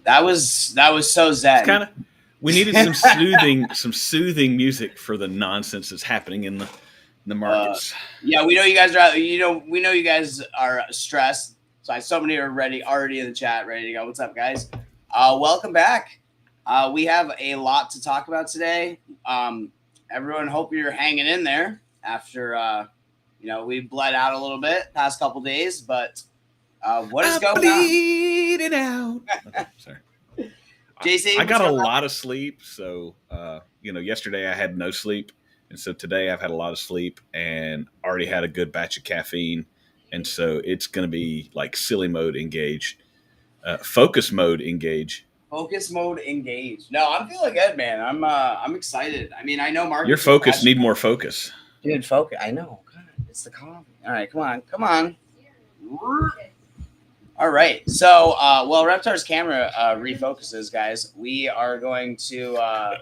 That was so It's zen. kind of we needed some soothing music for the nonsense that's happening in the Uh, markets. yeah, we know you guys are. We know you guys are stressed. So so many are already in the chat, ready to go. What's up, guys? Welcome back. We have a lot to talk about today. Everyone, hope you're hanging in there after we bled out a little bit past couple days, but what is I'm going on? bleeding out. Okay, sorry. JC, I what's got a going on? lot of sleep, so yesterday I had no sleep, and so today I've had a lot of sleep and already had a good batch of caffeine, and so it's going to be like silly mode engage, focus mode engage. Focus mode engaged. No, I'm feeling good, man. I'm excited. I mean, I know Your markets are focus crashing. need more focus. Dude, focus. I know. God, it's the coffee. All right, come on. All right. So, well, Reptar's camera refocuses, guys. We are going to.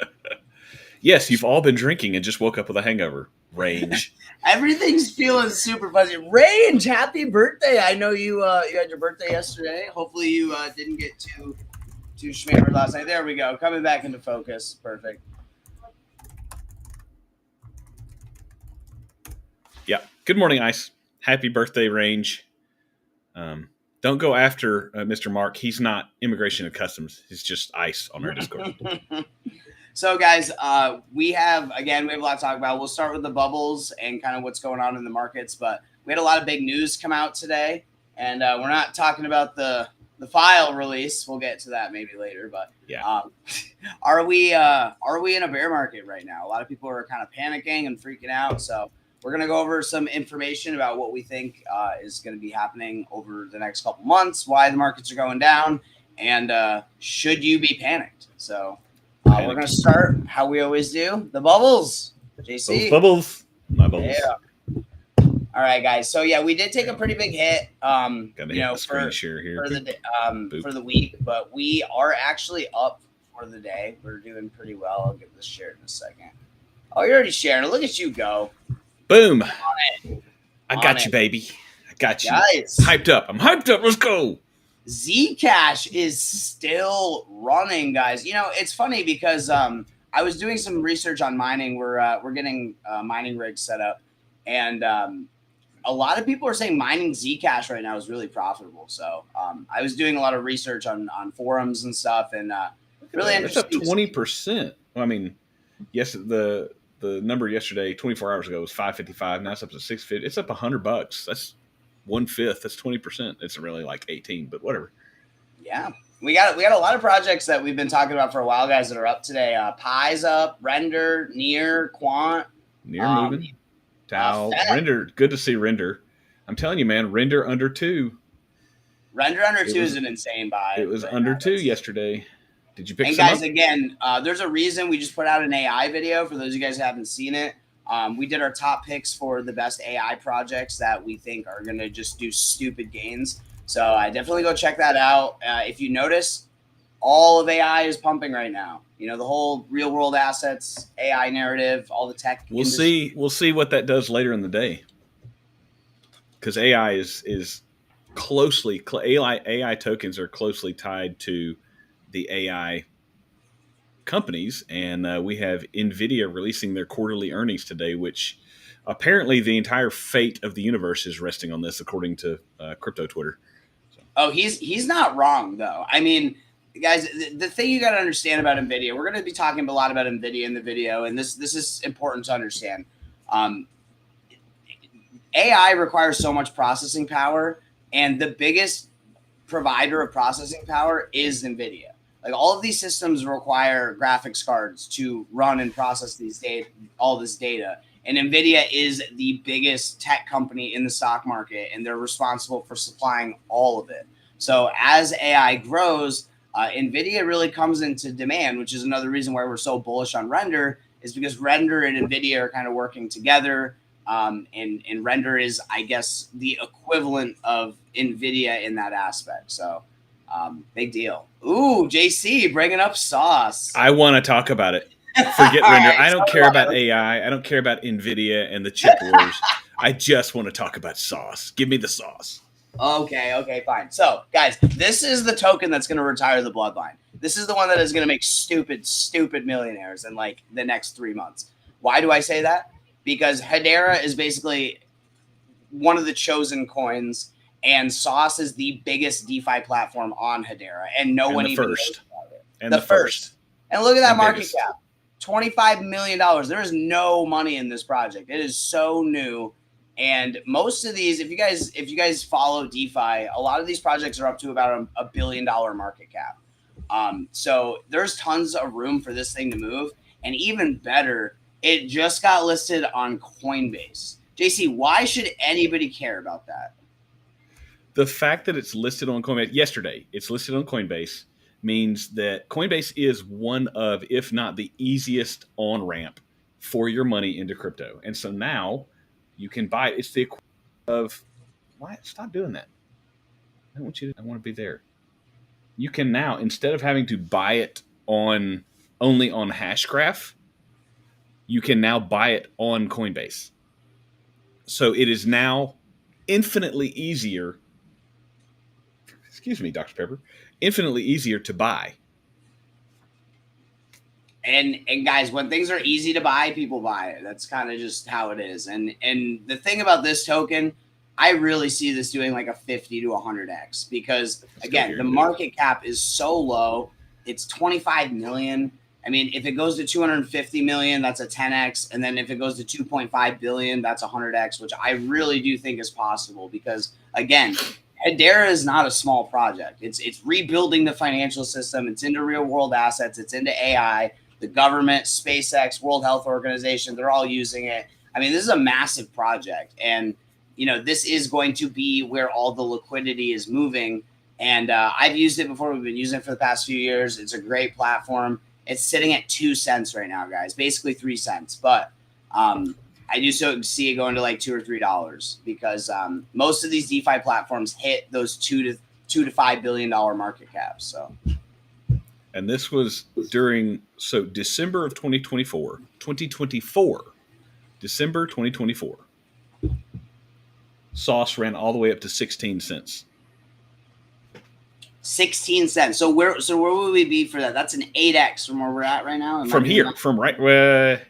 Yes, you've all been drinking and just woke up with a hangover. Range. Everything's feeling super fuzzy. Range, happy birthday! I know you had your birthday yesterday. Hopefully, you didn't get too schmammered last night. There we go. Coming back into focus. Perfect. Yeah. Good morning, Ice. Happy birthday, Range. Don't go after Mr. Mark. He's not Immigration and Customs. He's just Ice on our Discord. So, guys, we have a lot to talk about. We'll start with the bubbles and kind of what's going on in the markets. But we had a lot of big news come out today, and we're not talking about the file release. We'll get to that maybe later. But yeah, are we in a bear market right now? A lot of people are kind of panicking and freaking out. So we're going to go over some information about what we think is going to be happening over the next couple months, why the markets are going down, and should you be panicked? So we're going to start how we always do, the bubbles. JC. Those bubbles. My bubbles. Yeah. All right, guys. So yeah, we did take a pretty big hit. Screen share here for the week, but we are actually up for the day. We're doing pretty well. I'll give this share in a second. Oh, you're already sharing. Look at you go. Boom. I got you, baby. I got you. Guys. Hyped up. I'm hyped up. Let's go. Zcash is still running, guys. You know, it's funny because I was doing some research on mining. We're getting mining rigs set up, and a lot of people are saying mining Zcash right now is really profitable. So I was doing a lot of research on forums and stuff, and really interesting. It's up 20%. Well, I mean, yes, the number yesterday, 24 hours ago, was 555. Now it's up to 650. It's up $100. That's 1/5. That's 20%. It's really like 18, but whatever. Yeah, we got a lot of projects that we've been talking about for a while, guys, that are up today. Pi's up, Render, Near, Quant, Near moving. Tau, Render. Good to see Render. I'm telling you, man, Render under 2. Render under 2 is an insane buy. It was under 2 yesterday. Did you pick? And some guys, up? Again, there's a reason we just put out an AI video for those of you guys who haven't seen it. We did our top picks for the best AI projects that we think are going to just do stupid gains. So I definitely go check that out. If you notice, all of AI is pumping right now. You know, the whole real world assets, AI narrative, all the tech. We'll see what that does later in the day. Because AI is closely AI tokens are closely tied to the AI companies, and we have NVIDIA releasing their quarterly earnings today, which apparently the entire fate of the universe is resting on this, according to crypto Twitter. So. Oh, he's not wrong though. I mean, guys, the thing you got to understand about NVIDIA, we're going to be talking a lot about NVIDIA in the video, and this is important to understand. AI requires so much processing power, and the biggest provider of processing power is NVIDIA. Like all of these systems require graphics cards to run and process all this data. And NVIDIA is the biggest tech company in the stock market, and they're responsible for supplying all of it. So as AI grows, NVIDIA really comes into demand, which is another reason why we're so bullish on Render, is because Render and NVIDIA are kind of working together. And Render is, I guess, the equivalent of NVIDIA in that aspect. So big deal. Ooh, JC bringing up sauce. I want to talk about it. Forget Render. Right, I don't care about AI. I don't care about NVIDIA and the chip wars. I just want to talk about sauce. Give me the sauce. Okay, fine. So, guys, this is the token that's going to retire the bloodline. This is the one that is going to make stupid millionaires in like the next 3 months. Why do I say that? Because Hedera is basically one of the chosen coins, and Sauce is the biggest DeFi platform on Hedera, and no one even knows about it. And the first. And look at that market biggest. cap. $25 million. There is no money in this project. It is so new. And most of these, if you guys follow DeFi, a lot of these projects are up to about a $1 billion market cap. So there's tons of room for this thing to move. And even better, it just got listed on Coinbase. JC, why should anybody care about that? The fact that it's listed on Coinbase yesterday, it's listed on Coinbase, means that Coinbase is one of, if not the easiest on ramp for your money into crypto. And so now you can buy it. It's the equivalent of, why? Stop doing that. I want to be there. You can now, instead of having to buy it only on Hashgraph, you can now buy it on Coinbase. So it is now infinitely easier. Excuse me, Dr. Pepper. Infinitely easier to buy. And guys, when things are easy to buy, people buy it. That's kind of just how it is. And the thing about this token, I really see this doing like a 50 to 100x because again, the market cap is so low. It's 25 million. I mean, if it goes to 250 million, that's a 10x. And then if it goes to 2.5 billion, that's 100x, which I really do think is possible because again, Hedera is not a small project. It's rebuilding the financial system. It's into real world assets. It's into AI. The government, SpaceX, World Health Organization, they're all using it. I mean, this is a massive project. And, you know, this is going to be where all the liquidity is moving. And I've used it before. We've been using it for the past few years. It's a great platform. It's sitting at 2 cents right now, guys, basically 3 cents. But I do see it going to like $2 or $3 because most of these DeFi platforms hit those $2 to $5 billion market caps. So, and this was December of 2024, December 2024. Sauce ran all the way up to 16 cents. 16 cents. So where would we be for that? That's an 8x from where we're at right now. From here, from right where.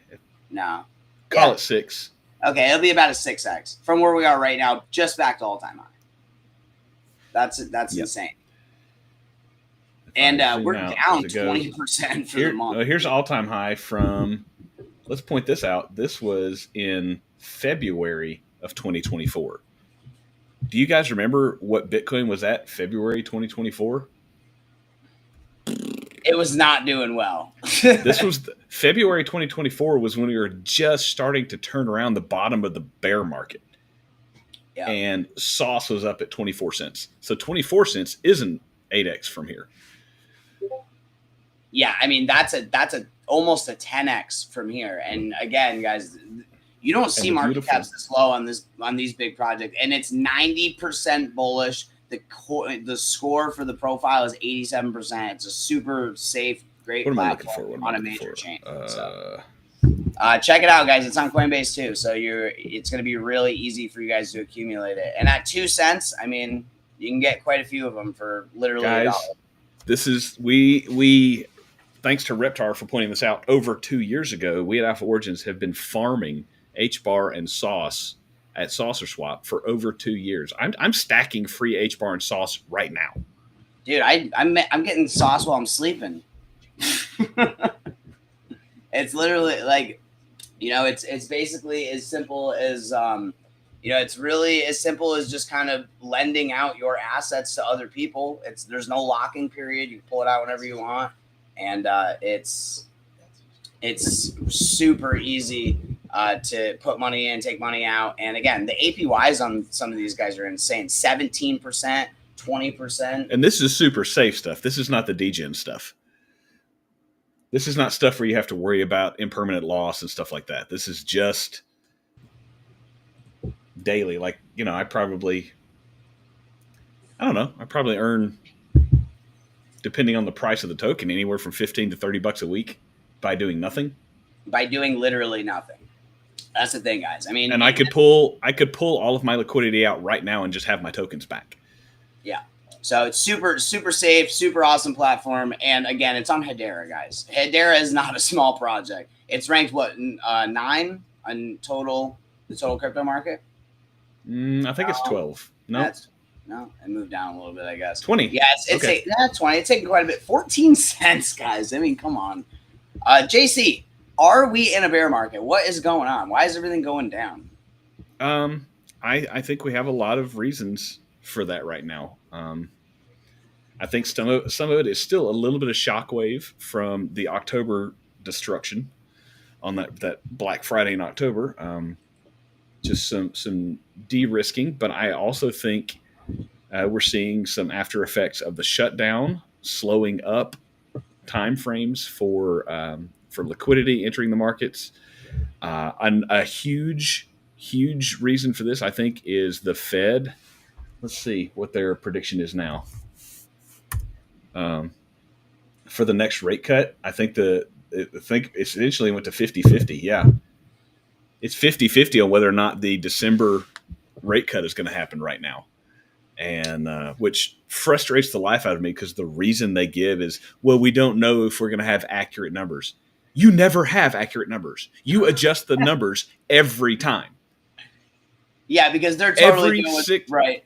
No. Call it 6. Okay, it'll be about a 6x from where we are right now, just back to all-time high. That's insane. And we're down 20% for the month. Here's all-time high from. Let's point this out. This was in February of 2024. Do you guys remember what Bitcoin was at February 2024? It was not doing well. This was February 2024 was when we were just starting to turn around the bottom of the bear market. Yeah. And Sauce was up at 24 cents. So 24 cents isn't 8x from here. Yeah, I mean that's almost a 10x from here. And again, guys, you don't see market caps this low on these big projects, and it's 90% bullish. The score for the profile is 87%. It's a super safe, great platform on a major chain. Check it out, guys. It's on Coinbase too, so it's going to be really easy for you guys to accumulate it. And at 2 cents, I mean, you can get quite a few of them for literally $1. This is we. Thanks to Reptar for pointing this out. Over 2 years ago, we at Alpha Origins have been farming HBAR and Sauce at Saucer Swap for over 2 years. I'm stacking free HBAR and Sauce right now. Dude, I'm getting Sauce while I'm sleeping. It's literally like, you know, it's basically as simple as you know, it's really as simple as just kind of lending out your assets to other people. There's no locking period. You can pull it out whenever you want, and it's super easy to put money in, take money out. And again, the APYs on some of these guys are insane. 17%, 20%. And this is super safe stuff. This is not the degen stuff. This is not stuff where you have to worry about impermanent loss and stuff like that. This is just daily. Like, you know, I probably earn, depending on the price of the token, anywhere from $15 to $30 a week by doing nothing. By doing literally nothing. That's the thing, guys. I mean, and I could pull all of my liquidity out right now and just have my tokens back. Yeah. So it's super, super safe, super awesome platform. And again, it's on Hedera, guys. Hedera is not a small project. It's ranked what, 9 on total, the total crypto market? I think it's 12. No, That's no, it moved down a little bit, I guess. 20. Yeah, Okay. That's 20. It's taking quite a bit. 14 cents, guys. I mean, come on. JC, are we in a bear market? What is going on? Why is everything going down? I think we have a lot of reasons for that right now. I think some of it is still a little bit of shockwave from the October destruction on that Black Friday in October. Just some de-risking, but I also think we're seeing some after effects of the shutdown, slowing up time frames for liquidity entering the markets. A huge reason for this, I think, is the Fed. Let's see what their prediction is now. For the next rate cut, I think it essentially went to 50-50. Yeah, it's 50-50 on whether or not the December rate cut is going to happen right now, and which frustrates the life out of me because the reason they give is, well, we don't know if we're going to have accurate numbers. You never have accurate numbers. You adjust the numbers every time. Yeah, because they're totally right.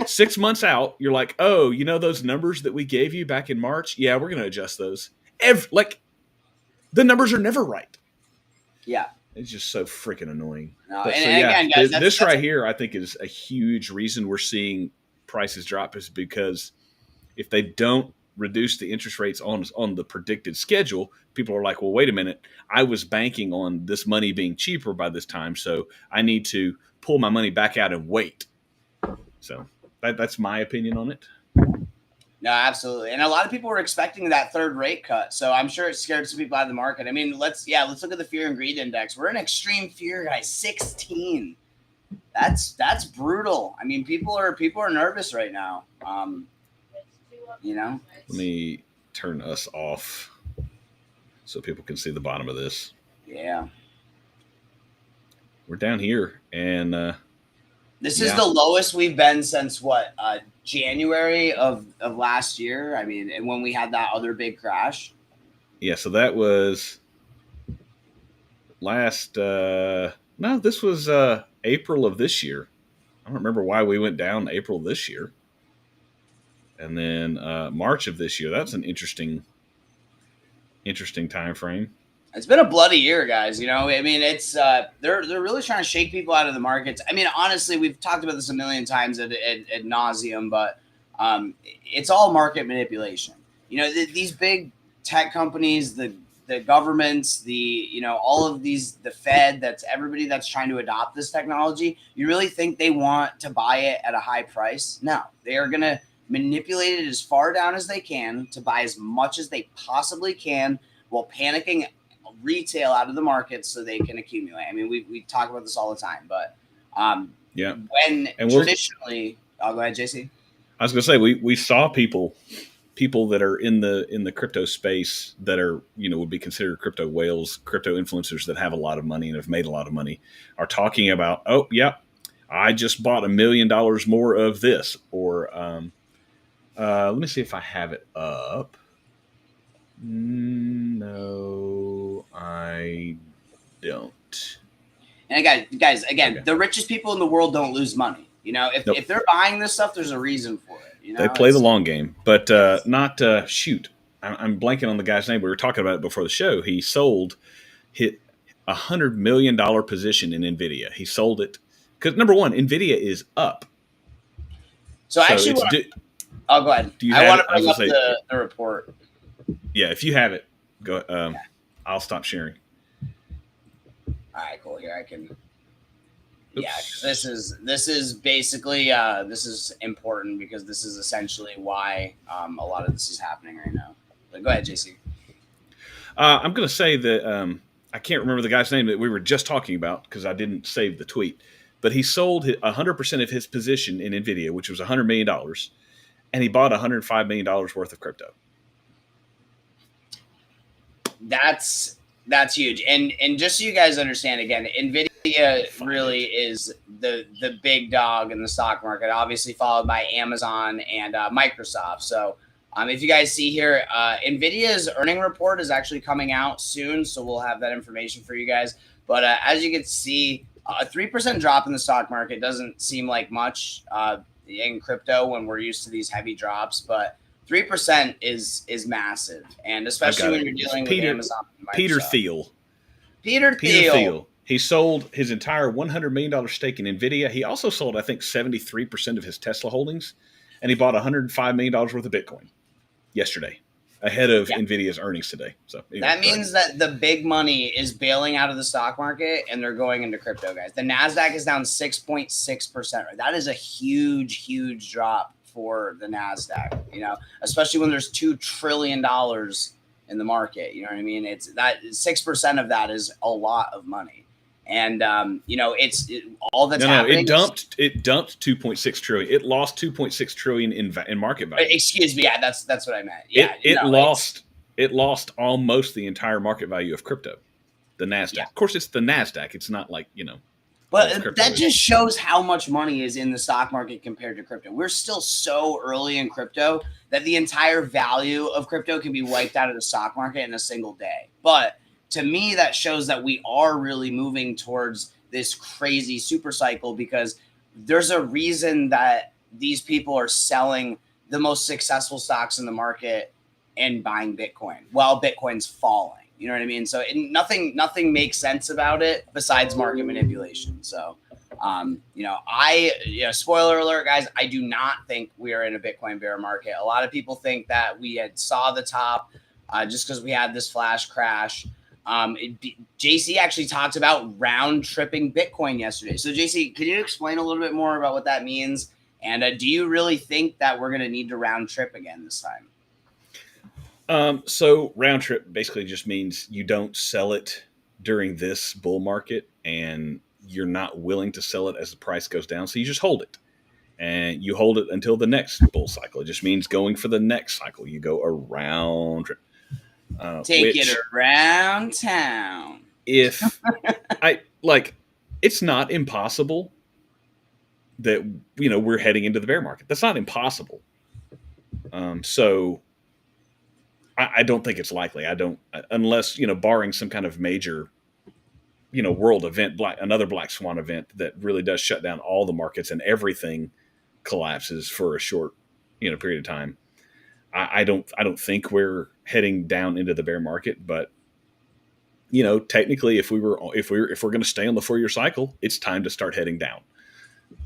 6 months out, you're like, oh, you know those numbers that we gave you back in March? Yeah, we're going to adjust those. The numbers are never right. Yeah. It's just so freaking annoying. No, But again, guys, this right here, I think, is a huge reason we're seeing prices drop, is because if they don't reduce the interest rates on the predicted schedule, people are like, well, wait a minute, I was banking on this money being cheaper by this time, so I need to pull my money back out and wait. So that's my opinion on it. No, absolutely. And a lot of people were expecting that third rate cut. So I'm sure it scared some people out of the market. I mean, let's look at the fear and greed index. We're in extreme fear, guys. 16. That's brutal. I mean, people are nervous right now. Let me turn us off so people can see the bottom of this. Yeah. We're down here, and this is the lowest we've been since what, January of last year. I mean, and when we had that other big crash. Yeah, so that was last. No, this was April of this year. I don't remember why we went down April this year, and then March of this year. That's an interesting time frame. It's been a bloody year, guys. I mean, it's they're really trying to shake people out of the markets. I mean, honestly, we've talked about this a million times at nauseum, but it's all market manipulation. These big tech companies, the governments, all of these, the Fed, that's everybody that's trying to adopt this technology. You really think they want to buy it at a high price? No, they are going to manipulate it as far down as they can to buy as much as they possibly can while panicking retail out of the market so they can accumulate. I mean, we talk about this all the time, but traditionally, I'll go ahead, JC. I was going to say we saw people that are in the crypto space that are would be considered crypto whales, crypto influencers that have a lot of money and have made a lot of money, are talking about, oh yeah, I just bought $1 million more of this, or let me see if I have it up. No, I don't. And guys, again, okay. The richest people in the world don't lose money. If they're buying this stuff, there's a reason for it. They play the long game, but not shoot. I'm blanking on the guy's name. We were talking about it before the show. He hit $100 million position in NVIDIA. He sold it because, number one, NVIDIA is up. So actually, I'll go ahead. I want to bring up the report. Yeah, if you have it, go. I'll stop sharing. All right, cool. Here I can. Oops. Yeah, this is basically this is important because this is essentially why a lot of this is happening right now. But go ahead, JC. I'm going to say that I can't remember the guy's name that we were just talking about because I didn't save the tweet. But he sold 100% of his position in NVIDIA, which was $100 million, and he bought $105 million worth of crypto. That's huge. And just so you guys understand, again, NVIDIA really is the big dog in the stock market, obviously followed by Amazon and Microsoft. So if you guys see here, Nvidia's earning report is actually coming out soon, so we'll have that information for you guys. But as you can see, a 3% drop in the stock market doesn't seem like much in crypto when we're used to these heavy drops, but 3% is massive, and especially when you're dealing with Amazon and Microsoft. Peter Thiel. He sold his entire $100 million stake in NVIDIA. He also sold, I think, 73% of his Tesla holdings, and he bought $105 million worth of Bitcoin yesterday, ahead of NVIDIA's earnings today. So anyway, that means that the big money is bailing out of the stock market, and they're going into crypto, guys. The NASDAQ is down 6.6%. That is a huge, huge drop for the NASDAQ, especially when there's $2 trillion in the market. You know what I mean? It's that 6% of that is a lot of money. And it's all that's happening. It dumped 2.6 trillion. It lost 2.6 trillion in market value. Excuse me. Yeah, that's what I meant. Yeah, it lost almost the entire market value of crypto. The NASDAQ. Yeah. Of course, it's the NASDAQ. It's not like But that just shows how much money is in the stock market compared to crypto. We're still so early in crypto that the entire value of crypto can be wiped out of the stock market in a single day. But to me, that shows that we are really moving towards this crazy super cycle, because there's a reason that these people are selling the most successful stocks in the market and buying Bitcoin while Bitcoin's falling. You know what I mean? So nothing makes sense about it besides market manipulation. So, spoiler alert, guys, I do not think we are in a Bitcoin bear market. A lot of people think that we had saw the top just because we had this flash crash. JC actually talked about round tripping Bitcoin yesterday. So JC, can you explain a little bit more about what that means? And do you really think that we're going to need to round trip again this time? So round trip basically just means you don't sell it during this bull market, and you're not willing to sell it as the price goes down. So you just hold it, and you hold it until the next bull cycle. It just means going for the next cycle. You go around trip. Take it around town. If it's not impossible that we're heading into the bear market. That's not impossible. So I don't think it's likely. I don't, unless barring some kind of major world event, another black swan event that really does shut down all the markets and everything collapses for a short period of time. I don't think we're heading down into the bear market, but technically if we're going to stay on the 4-year cycle, it's time to start heading down.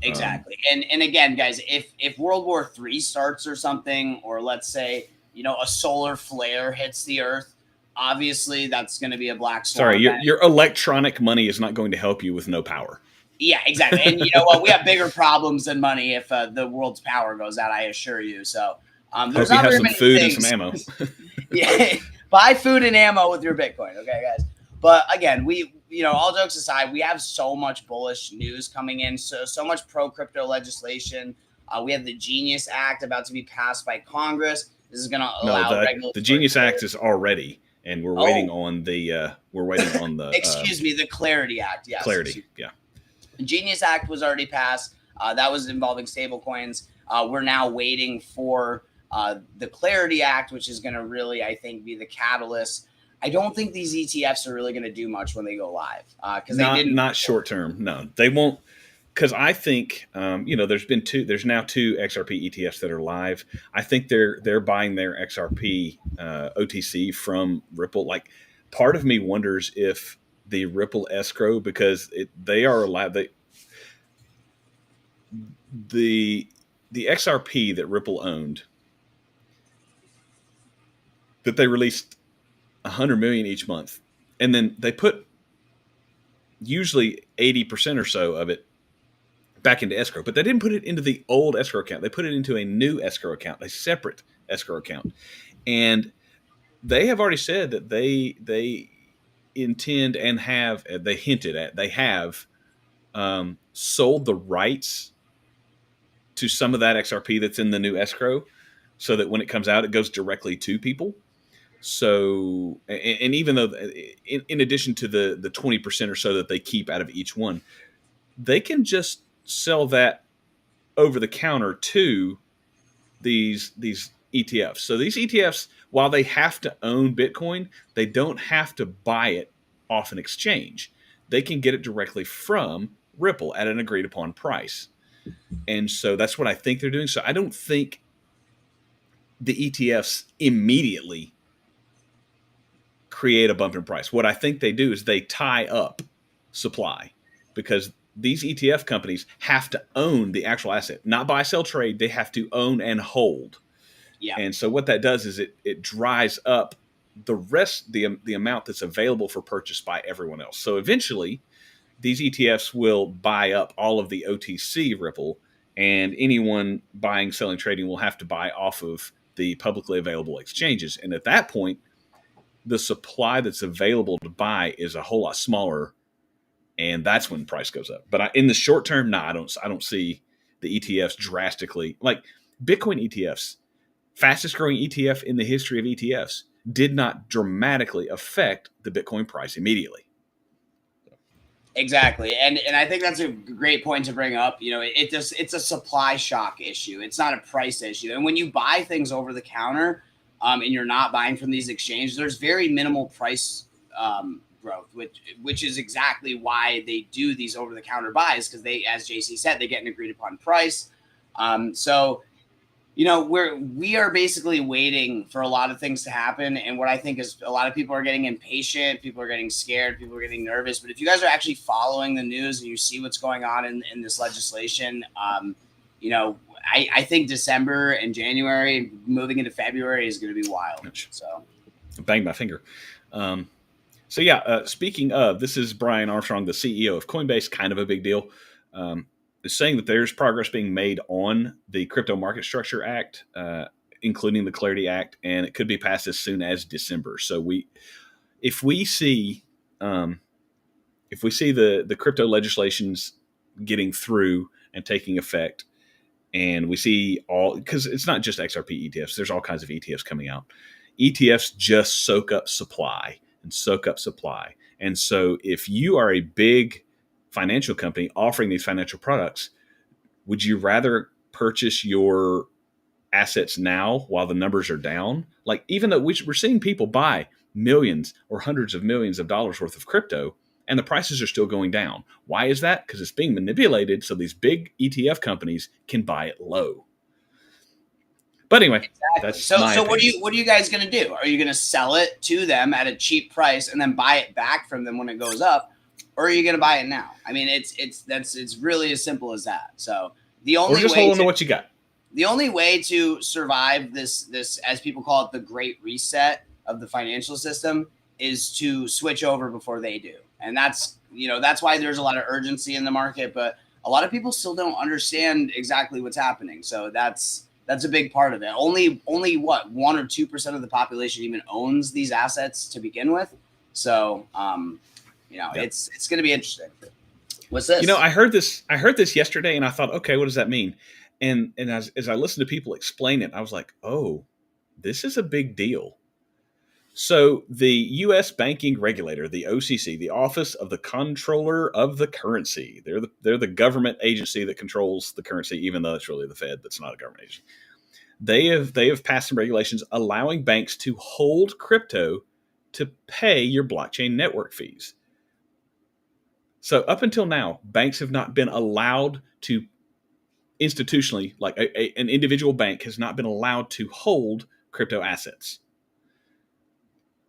Exactly. And again, guys, if World War III starts or something, or let's say, a solar flare hits the earth, obviously that's going to be a black swan. Sorry, your electronic money is not going to help you with no power. Yeah, exactly. And you know what? We have bigger problems than money if the world's power goes out, I assure you. So there's not very some many food things. and some ammo. Yeah, buy food and ammo with your Bitcoin, okay, guys. But again, we, all jokes aside, we have so much bullish news coming in, so much pro crypto legislation. We have the Genius Act about to be passed by Congress. This is going to allow the Genius Act is already, and we're waiting on the excuse me, the Clarity Act. Yes, Clarity. Yeah. The Genius Act was already passed. That was involving stablecoins. We're now waiting for the Clarity Act, which is going to really, I think, be the catalyst. I don't think these ETFs are really going to do much when they go live because they didn't. Not short term. No, they won't. Because I think there's now two XRP ETFs that are live. I think they're buying their XRP OTC from Ripple. Like, part of me wonders if the Ripple escrow, because they are allowed. The XRP that Ripple owned, that they released 100 million each month, and then they put usually 80% or so of it back into escrow, but they didn't put it into the old escrow account. They put it into a new escrow account, a separate escrow account. And they have already said that they intend and have, they hinted at, they have sold the rights to some of that XRP that's in the new escrow so that when it comes out, it goes directly to people. So, and even though in addition to the 20% or so that they keep out of each one, they can just sell that over the counter to these ETFs. So these ETFs, while they have to own Bitcoin, they don't have to buy it off an exchange. They can get it directly from Ripple at an agreed upon price. And so that's what I think they're doing. So I don't think the ETFs immediately create a bump in price. What I think they do is they tie up supply, because these ETF companies have to own the actual asset, not buy, sell, trade. They have to own and hold. Yeah. And so what that does is it dries up the rest, the amount that's available for purchase by everyone else. So eventually these ETFs will buy up all of the OTC Ripple, and anyone buying, selling, trading will have to buy off of the publicly available exchanges. And at that point, the supply that's available to buy is a whole lot smaller, and that's when price goes up. But in the short term, I don't see the ETFs drastically, like Bitcoin ETFs, fastest growing ETF in the history of ETFs, did not dramatically affect the Bitcoin price immediately. Exactly. And I think that's a great point to bring up. You know, it's a supply shock issue. It's not a price issue. And when you buy things over the counter, and you're not buying from these exchanges, there's very minimal price growth, which is exactly why they do these over the counter buys, because they, as JC said, they get an agreed upon price. So, you know, we are basically waiting for a lot of things to happen. And what I think is a lot of people are getting impatient. People are getting scared. People are getting nervous. But if you guys are actually following the news and you see what's going on in this legislation, you know, I think December and January moving into February is going to be wild. So bang my finger. Speaking of, this is Brian Armstrong, the CEO of Coinbase, kind of a big deal. Is saying that there's progress being made on the Crypto Market Structure Act, including the Clarity Act, and it could be passed as soon as December. So if we see the crypto legislations getting through and taking effect, and we see because it's not just XRP ETFs, there's all kinds of ETFs coming out. ETFs just soak up supply. And so if you are a big financial company offering these financial products, would you rather purchase your assets now while the numbers are down? Like, even though we're seeing people buy millions or hundreds of millions of dollars worth of crypto, and the prices are still going down. Why is that? Because it's being manipulated so these big ETF companies can buy it low. But anyway, exactly. That's so my what opinion. are you guys going to do? Are you going to sell it to them at a cheap price and then buy it back from them when it goes up? Or are you going to buy it now? I mean, it's really as simple as that. So the only or just way hold on to what you got. The only way to survive this, as people call it, the great reset of the financial system, is to switch over before they do. And that's why there's a lot of urgency in the market, but a lot of people still don't understand exactly what's happening. So that's a big part of it. Only what, 1 or 2% of the population even owns these assets to begin with. So, it's going to be interesting. What's this? I heard this yesterday, and I thought, okay, what does that mean? And as I listened to people explain it, I was like, oh, this is a big deal. So the U.S. banking regulator, the OCC, the Office of the Comptroller of the Currency, they're the government agency that controls the currency, even though it's really the Fed that's not a government agency. They have passed some regulations allowing banks to hold crypto to pay your blockchain network fees. So up until now, banks have not been allowed to institutionally, like an individual bank has not been allowed to hold crypto assets.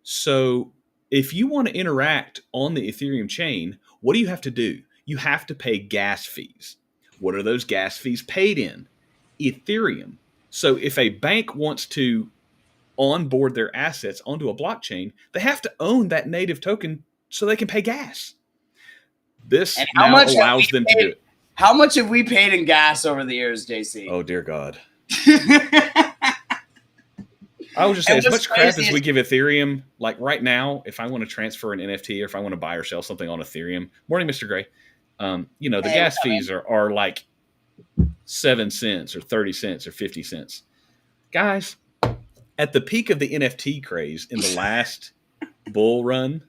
So if you want to interact on the Ethereum chain, what do you have to do? You have to pay gas fees. What are those gas fees paid in? Ethereum. So if a bank wants to onboard their assets onto a blockchain, they have to own that native token so they can pay gas. This now allows them to do it. How much have we paid in gas over the years, JC? Oh, dear God. I would just say, as much crap as we give Ethereum, like right now, if I want to transfer an NFT or if I want to buy or sell something on Ethereum, morning, Mr. Gray, the gas fees are like 7 cents or 30 cents or 50 cents. Guys, at the peak of the NFT craze in the last bull run,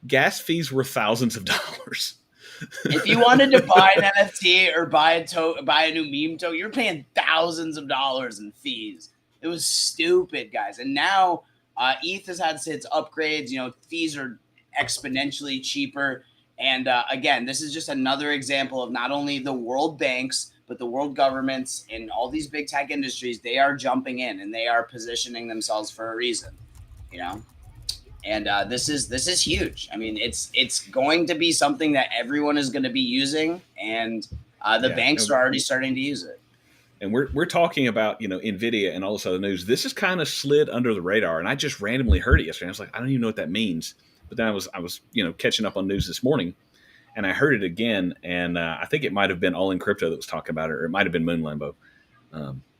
gas fees were thousands of dollars. If you wanted to buy an NFT or buy a new meme token, you're paying thousands of dollars in fees. It was stupid, guys. And now ETH has had its upgrades. Fees are exponentially cheaper. And again, this is just another example of not only the world banks, but the world governments and all these big tech industries. They are jumping in and they are positioning themselves for a reason. And this is huge. I mean, it's going to be something that everyone is going to be using, and the banks are already starting to use it. And we're talking about Nvidia and all this other news. This has kind of slid under the radar, and I just randomly heard it yesterday. I was like, I don't even know what that means. But then I was catching up on news this morning, and I heard it again, and I think it might have been All in Crypto that was talking about it, or it might have been Moon Lambo.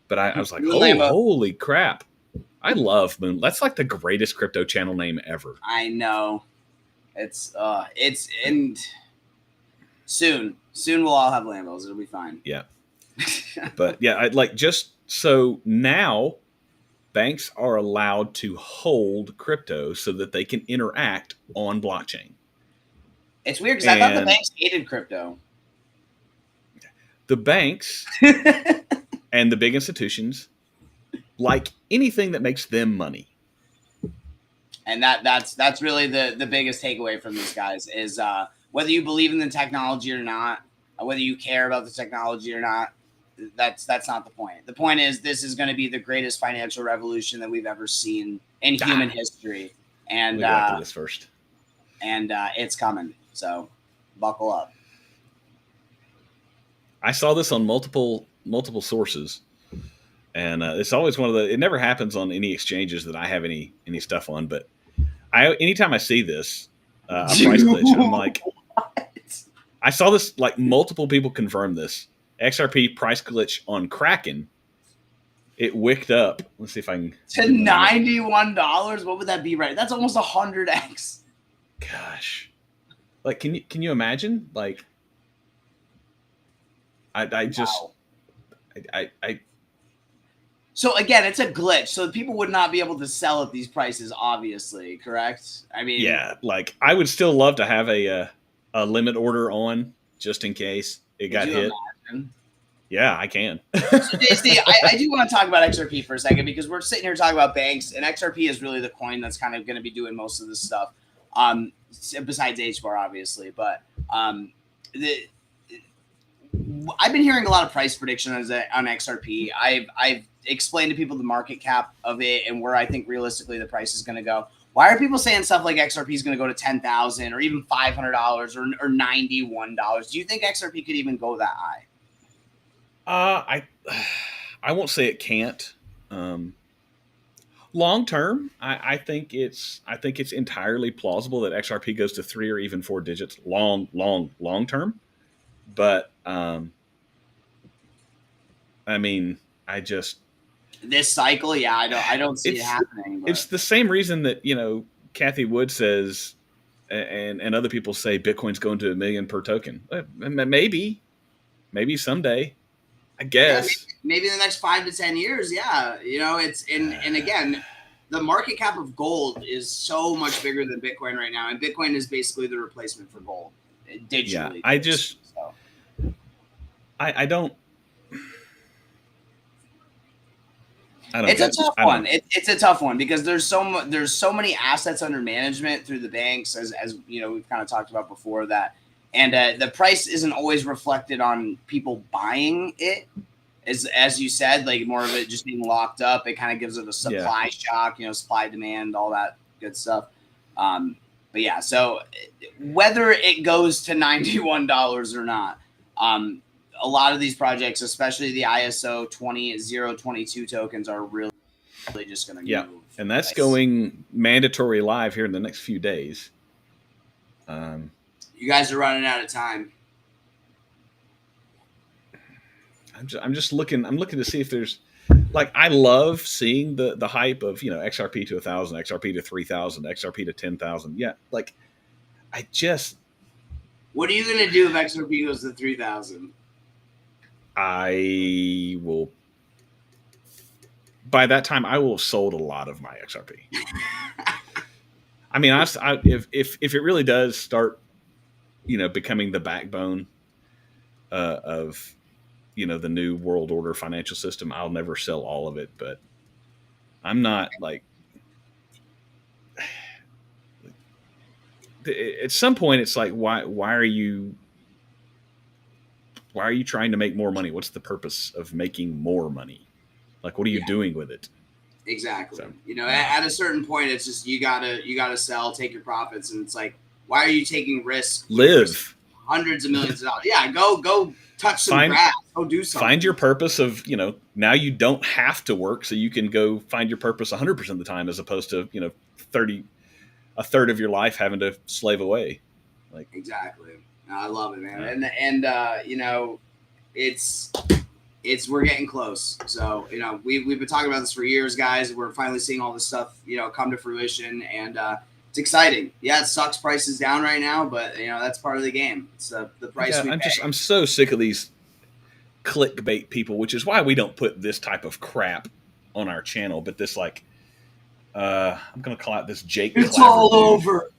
But I was like, holy crap. I love Moon. That's like the greatest crypto channel name ever. I know. It's and soon we'll all have Lambos. It'll be fine. Yeah. But yeah, just so now banks are allowed to hold crypto so that they can interact on blockchain. It's weird because I thought the banks hated crypto. The banks and the big institutions like anything that makes them money. And that's really the biggest takeaway from these guys is whether you believe in the technology or not, whether you care about the technology or not, that's not the point. The point is this is going to be the greatest financial revolution that we've ever seen in human history. And this first. And it's coming. So buckle up. I saw this on multiple sources. And it's always it never happens on any exchanges that I have any stuff on. But anytime I see this, a price glitch, I'm like, what? I saw this, like multiple people confirm this. XRP price glitch on Kraken. It wicked up. Let's see if I can. To $91. What would that be, right? That's almost 100x. Gosh. Like, can you imagine? Like, I just, wow. I So again, it's a glitch. So people would not be able to sell at these prices, obviously, correct? I mean, yeah, like I would still love to have a limit order on just in case it got hit. Imagine? Yeah, I can. So Daisy, I do want to talk about XRP for a second because we're sitting here talking about banks, and XRP is really the coin that's kind of going to be doing most of this stuff. Besides HBAR, obviously, but I've been hearing a lot of price predictions on XRP. I've explained to people the market cap of it and where I think realistically the price is going to go. Why are people saying stuff like XRP is going to go to $10,000 or even $500 or $91? Do you think XRP could even go that high? I won't say it can't. Long term, I think it's entirely plausible that XRP goes to 3 or even 4 digits. Long term, but I mean, this cycle, yeah, I don't see it happening. But. It's the same reason that Kathy Wood says, and other people say Bitcoin's going to $1 million per token. Maybe someday. I guess maybe in the next 5 to 10 years. Yeah. And again, the market cap of gold is so much bigger than Bitcoin right now. And Bitcoin is basically the replacement for gold digitally. Yeah. I don't. It's a tough one. It's a tough one because there's so many assets under management through the banks as we've kind of talked about before that. And the price isn't always reflected on people buying it, as you said, like more of it just being locked up. It kind of gives it a supply shock, supply demand, all that good stuff. But yeah, so whether it goes to $91 or not, a lot of these projects, especially the ISO 20022 tokens, are really just going to move. And that's going mandatory live here in the next few days. You guys are running out of time. I'm just looking. I'm looking to see if there's, like, I love seeing the hype of XRP to 1,000, XRP to 3,000, XRP to 10,000. Yeah, like I just. What are you going to do if XRP goes to 3,000? I will. By that time, I will have sold a lot of my XRP. I mean, if it really does start becoming the backbone of the new world order financial system. I'll never sell all of it, but I'm not like at some point it's like why are you trying to make more money? What's the purpose of making more money? Like, what are you doing with it? Exactly. So, at a certain point, it's just you gotta sell, take your profits, and it's like, why are you taking risks? Live hundreds of millions of dollars. Yeah, go touch some grass. Go do something. Find your purpose of now you don't have to work, so you can go find your purpose 100% of the time, as opposed to a third of your life having to slave away. Like exactly. I love it, man. And it's we're getting close. So we've been talking about this for years, guys. We're finally seeing all this stuff come to fruition, and it's exciting. Yeah, it sucks. Price is down right now, but that's part of the game. It's the price. Yeah, I'm so sick of these clickbait people, which is why we don't put this type of crap on our channel. But this I'm gonna call out this Jake. It's Claver all dude. over.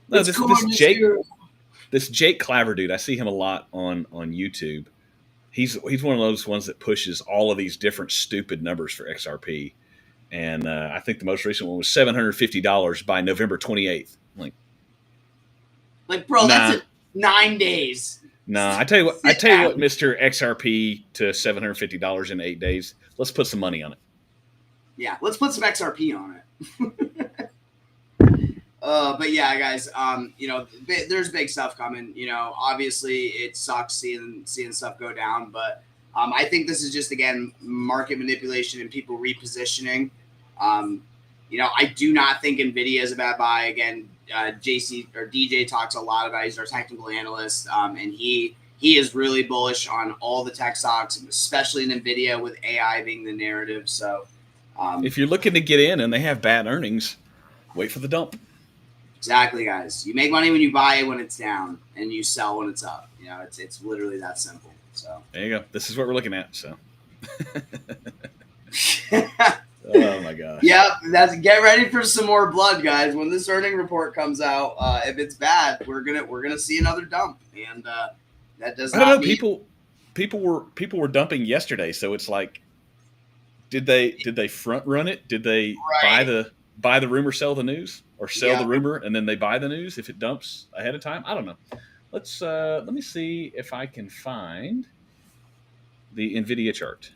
No, this Jake Claver dude. I see him a lot on YouTube. He's one of those ones that pushes all of these different stupid numbers for XRP, and I think the most recent one was $750 by November 28th. Like bro, that's 9 days. No, I tell you what, Mr. XRP to $750 in 8 days. Let's put some money on it. Yeah, let's put some XRP on it. But yeah, guys, there's big stuff coming. Obviously it sucks seeing stuff go down, but I think this is just, again, market manipulation and people repositioning. I do not think NVIDIA is a bad buy. Again, DJ talks a lot about, he's our technical analyst, and he is really bullish on all the tech stocks, especially in NVIDIA, with AI being the narrative. So if you're looking to get in and they have bad earnings, wait for the dump. Exactly, guys. You make money when you buy when it's down, and you sell when it's up. It's literally that simple. So there you go. This is what we're looking at. So. Oh my gosh. Yep, get ready for some more blood, guys. When this earning report comes out, if it's bad, we're gonna see another dump, and that does not. I don't know. People were dumping yesterday, so it's like, did they front run it? Did they buy the rumor, sell the news, or sell the rumor and then they buy the news if it dumps ahead of time? I don't know. Let me see if I can find the NVIDIA chart.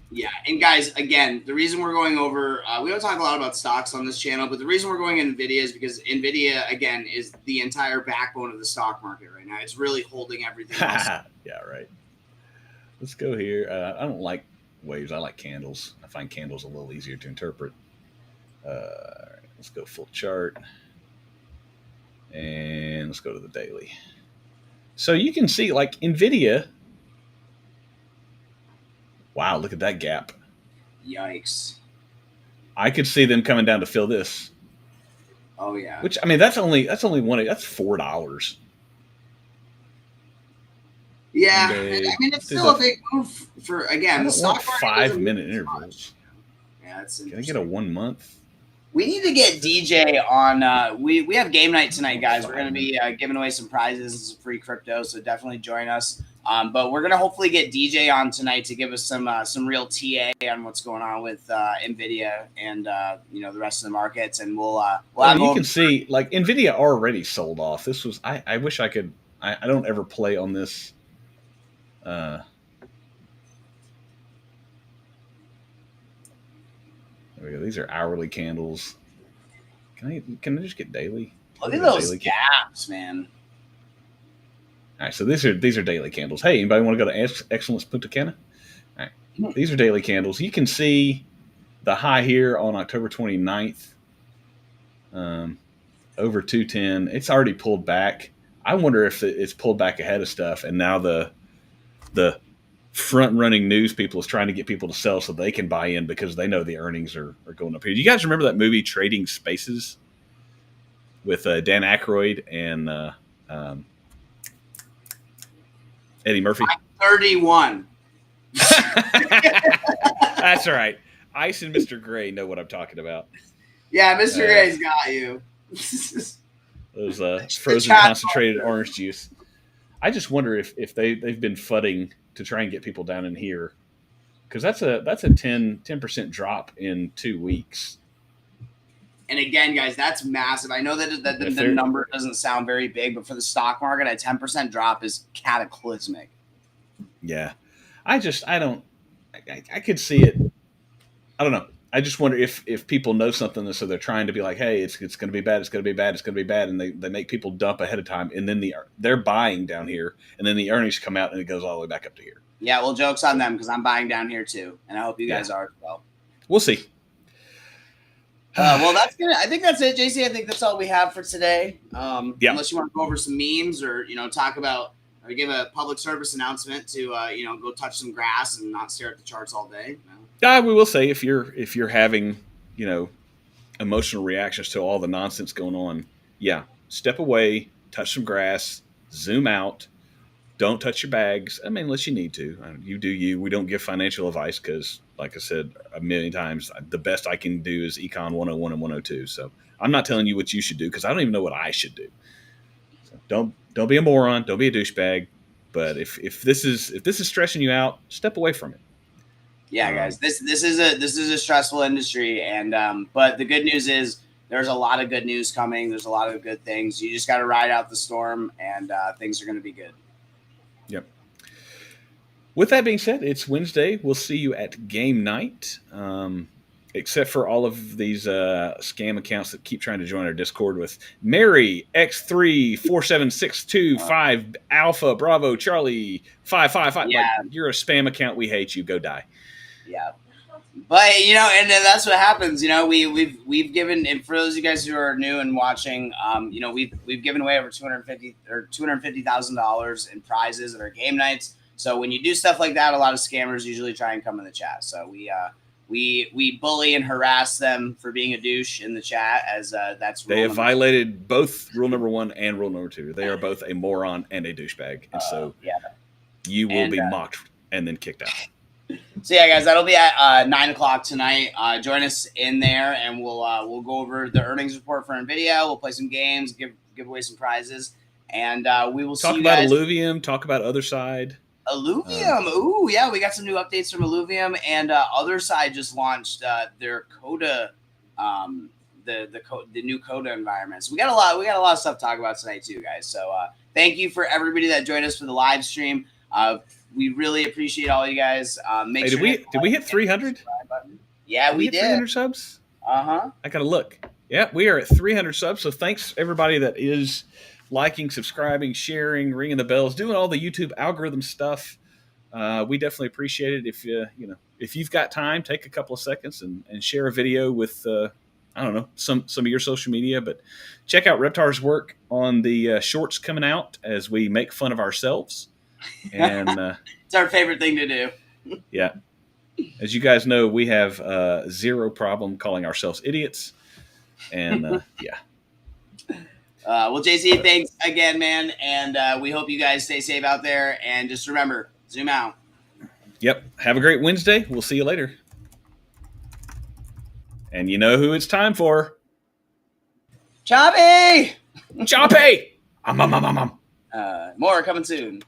Yeah, and guys, again, the reason we're going over, we don't talk a lot about stocks on this channel, but the reason we're going in NVIDIA is because NVIDIA, again, is the entire backbone of the stock market right now. It's really holding everything else. Yeah, right. Let's go here. I don't like waves. I like candles. I find candles a little easier to interpret. All right, let's go full chart. And let's go to the daily. So you can see, like, NVIDIA. Wow, look at that gap. Yikes. I could see them coming down to fill this. Oh yeah. Which, I mean, that's only one. That's $4. Yeah, I mean, it's still a big move for, again, the stock market. 5-minute intervals. Yeah, that's interesting. Can I get a 1 month? We need to get DJ on. We have game night tonight, guys. We're going to be giving away some prizes and some free crypto, so definitely join us. But we're going to hopefully get DJ on tonight to give us some real TA on what's going on with NVIDIA and the rest of the markets, and we'll you can see, like, NVIDIA already sold off. This was I wish I could. I don't ever play on this. There we go. These are hourly candles. Can I just get daily? Look at those gaps, man. All right, so these are daily candles. Hey, anybody want to go to Excellence Punta Cana? All right, these are daily candles. You can see the high here on October 29th, over 210. It's already pulled back. I wonder if it's pulled back ahead of stuff, and now the front-running news people is trying to get people to sell so they can buy in because they know the earnings are going up here. Do you guys remember that movie Trading Spaces with Dan Aykroyd and Eddie Murphy? I'm 31. That's all right. Ice and Mr. Gray know what I'm talking about. Yeah, Mr. Gray's got you. those frozen concentrated orange juice. I just wonder if they've been fudding to try and get people down in here, because that's a 10% drop in 2 weeks. And again, guys, that's massive. I know that the number doesn't sound very big, but for the stock market, a 10% drop is cataclysmic. Yeah, I could see it. I don't know. I just wonder if people know something, so they're trying to be like, hey, it's going to be bad, it's going to be bad, it's going to be bad, and they make people dump ahead of time, and then they're buying down here, and then the earnings come out, and it goes all the way back up to here. Yeah, well, joke's on them, because I'm buying down here too, and I hope you guys are as well. We'll see. Well, that's good. I think that's it, JC. I think that's all we have for today. Unless you want to go over some memes or talk about or give a public service announcement to go touch some grass and not stare at the charts all day. We will say if you're having emotional reactions to all the nonsense going on, step away, touch some grass, zoom out. Don't touch your bags. I mean, unless you need to. You do you. We don't give financial advice because, like I said a million times, the best I can do is Econ 101 and 102. So I'm not telling you what you should do because I don't even know what I should do. So don't be a moron. Don't be a douchebag. But if this is stressing you out, step away from it. Yeah, guys, this is a stressful industry, and but the good news is there's a lot of good news coming. There's a lot of good things. You just got to ride out the storm, and things are going to be good. Yep. With that being said, it's Wednesday. We'll see you at game night. Except for all of these scam accounts that keep trying to join our Discord with Mary X347625 Alpha Bravo Charlie 555. Yeah. Like, you're a spam account. We hate you. Go die. Yeah. But and that's what happens. We've given, and for those of you guys who are new and watching, we've given away over $250,000 in prizes at our game nights. So when you do stuff like that, a lot of scammers usually try and come in the chat. So we bully and harass them for being a douche in the chat, as that's they have violated both rule number 1 and rule number 2. They are both a moron and a douchebag, and so you will be mocked and then kicked out. So yeah, guys, that'll be at 9:00 tonight. Join us in there, and we'll go over the earnings report for NVIDIA. We'll play some games, give away some prizes, and we will see you guys. Talk about Illuvium. Talk about Other Side. Illuvium. Ooh, yeah, we got some new updates from Illuvium, and Other Side just launched their Coda, the new Coda environment. So we got a lot of stuff to talk about tonight too, guys. So thank you for everybody that joined us for the live stream. We really appreciate all you guys. Did we hit 300? Yeah, we did. 300 subs. I gotta look. Yeah, we are at 300 subs. So thanks everybody that is liking, subscribing, sharing, ringing the bells, doing all the YouTube algorithm stuff. We definitely appreciate it. If you've got time, take a couple of seconds and share a video with some of your social media. But check out Reptar's work on the shorts coming out as we make fun of ourselves. And it's our favorite thing to do. Yeah. As you guys know, we have zero problem calling ourselves idiots. And yeah. Well, JC, thanks again, man. And we hope you guys stay safe out there. And just remember, zoom out. Yep. Have a great Wednesday. We'll see you later. And you know who it's time for? Choppy! Choppy! More coming soon.